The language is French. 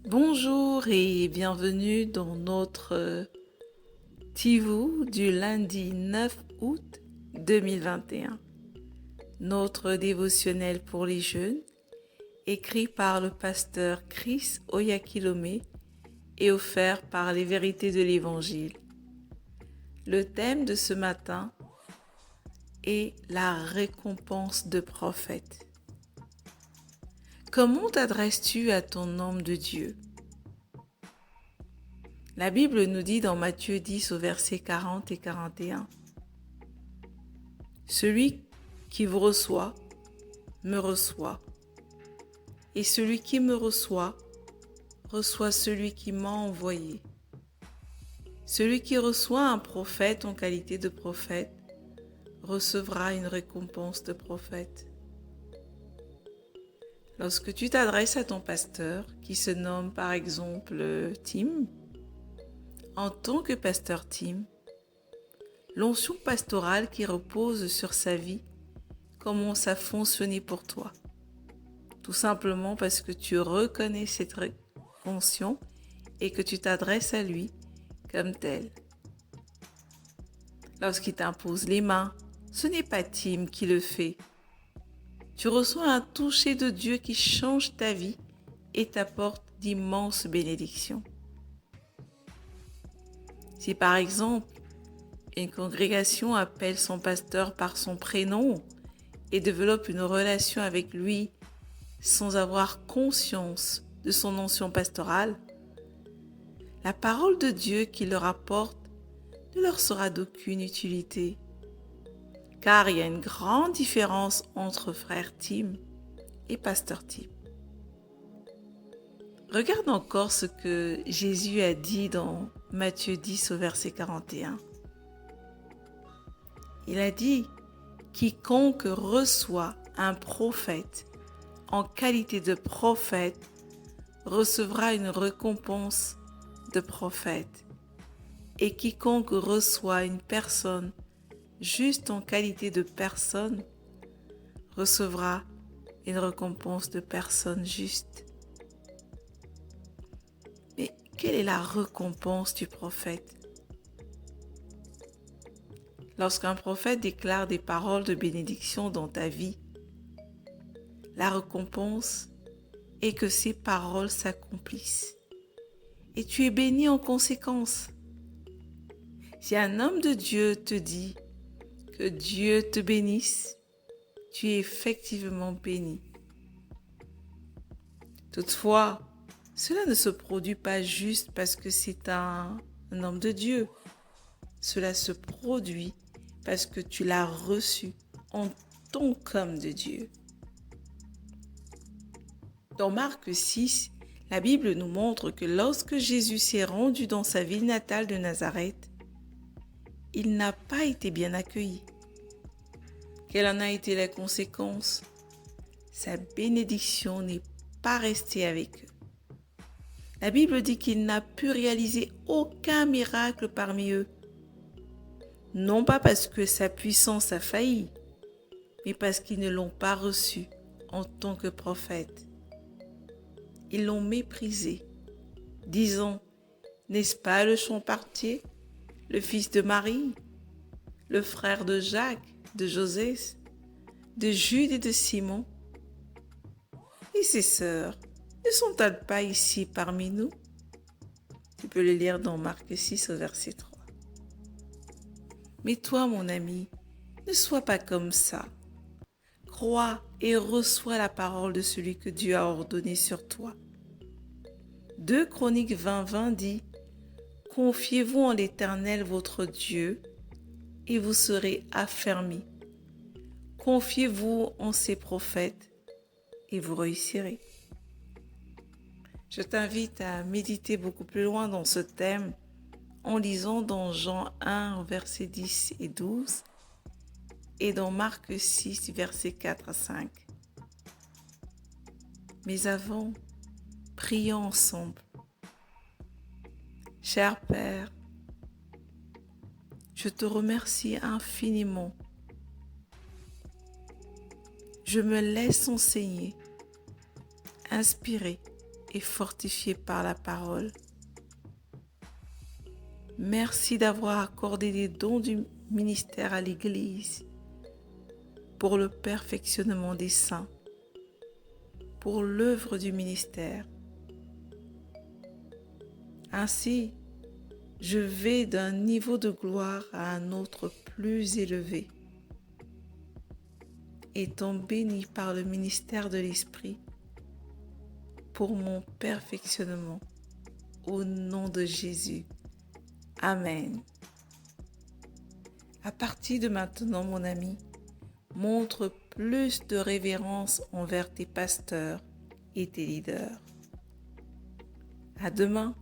Bonjour et bienvenue dans notre Tivou du lundi 9 août 2021. Notre dévotionnel pour les jeunes, écrit par le pasteur Chris Oyakilome et offert par les vérités de l'Évangile. Le thème de ce matin est la récompense de prophète. Comment t'adresses-tu à ton homme de Dieu? La Bible nous dit dans Matthieu 10 au verset 40 et 41, « Celui qui vous reçoit, me reçoit, et celui qui me reçoit, reçoit celui qui m'a envoyé. Celui qui reçoit un prophète en qualité de prophète, recevra une récompense de prophète. » Lorsque tu t'adresses à ton pasteur, qui se nomme par exemple Tim, en tant que pasteur Tim, l'onction pastorale qui repose sur sa vie commence à fonctionner pour toi. Tout simplement parce que tu reconnais cette onction et que tu t'adresses à lui comme tel. Lorsqu'il t'impose les mains, ce n'est pas Tim qui le fait. Tu reçois un toucher de Dieu qui change ta vie et t'apporte d'immenses bénédictions. Si par exemple, une congrégation appelle son pasteur par son prénom et développe une relation avec lui sans avoir conscience de son onction pastorale, la parole de Dieu qu'il leur apporte ne leur sera d'aucune utilité. Car il y a une grande différence entre frère Tim et pasteur Tim. Regarde encore ce que Jésus a dit dans Matthieu 10 au verset 41. Il a dit « Quiconque reçoit un prophète en qualité de prophète recevra une récompense de prophète. Et quiconque reçoit une personne juste en qualité de personne recevra une récompense de personne juste. » Mais quelle est la récompense du prophète? Lorsqu'un prophète déclare des paroles de bénédiction dans ta vie, la récompense est que ces paroles s'accomplissent et tu es béni en conséquence. Si un homme de Dieu te dit que Dieu te bénisse, tu es effectivement béni. Toutefois, cela ne se produit pas juste parce que c'est un homme de Dieu. Cela se produit parce que tu l'as reçu en tant qu'homme de Dieu. Dans Marc 6, la Bible nous montre que lorsque Jésus s'est rendu dans sa ville natale de Nazareth, il n'a pas été bien accueilli. Quelle en a été la conséquence? Sa bénédiction n'est pas restée avec eux. La Bible dit qu'il n'a pu réaliser aucun miracle parmi eux. Non pas parce que sa puissance a failli, mais parce qu'ils ne l'ont pas reçu en tant que prophète. Ils l'ont méprisé, disant « N'est-ce pas le champêtrier, le fils de Marie, le frère de Jacques, de José, de Jude et de Simon? Et ses sœurs, ne sont-elles pas ici parmi nous ?» Tu peux le lire dans Marc 6 au verset 3. Mais toi, mon ami, ne sois pas comme ça. Crois et reçois la parole de celui que Dieu a ordonné sur toi. 2 Chroniques 20:20 dit « Confiez-vous en l'Éternel votre Dieu et vous serez affermis. Confiez-vous en ses prophètes et vous réussirez. » Je t'invite à méditer beaucoup plus loin dans ce thème en lisant dans Jean 1, versets 10 et 12 et dans Marc 6, versets 4 à 5. Mais avant, prions ensemble. Cher Père, je te remercie infiniment. Je me laisse enseigner, inspirer et fortifié par la parole. Merci d'avoir accordé des dons du ministère à l'Église pour le perfectionnement des saints, pour l'œuvre du ministère. Ainsi, je vais d'un niveau de gloire à un autre plus élevé, étant béni par le ministère de l'Esprit pour mon perfectionnement. Au nom de Jésus. Amen. À partir de maintenant, mon ami, montre plus de révérence envers tes pasteurs et tes leaders. À demain.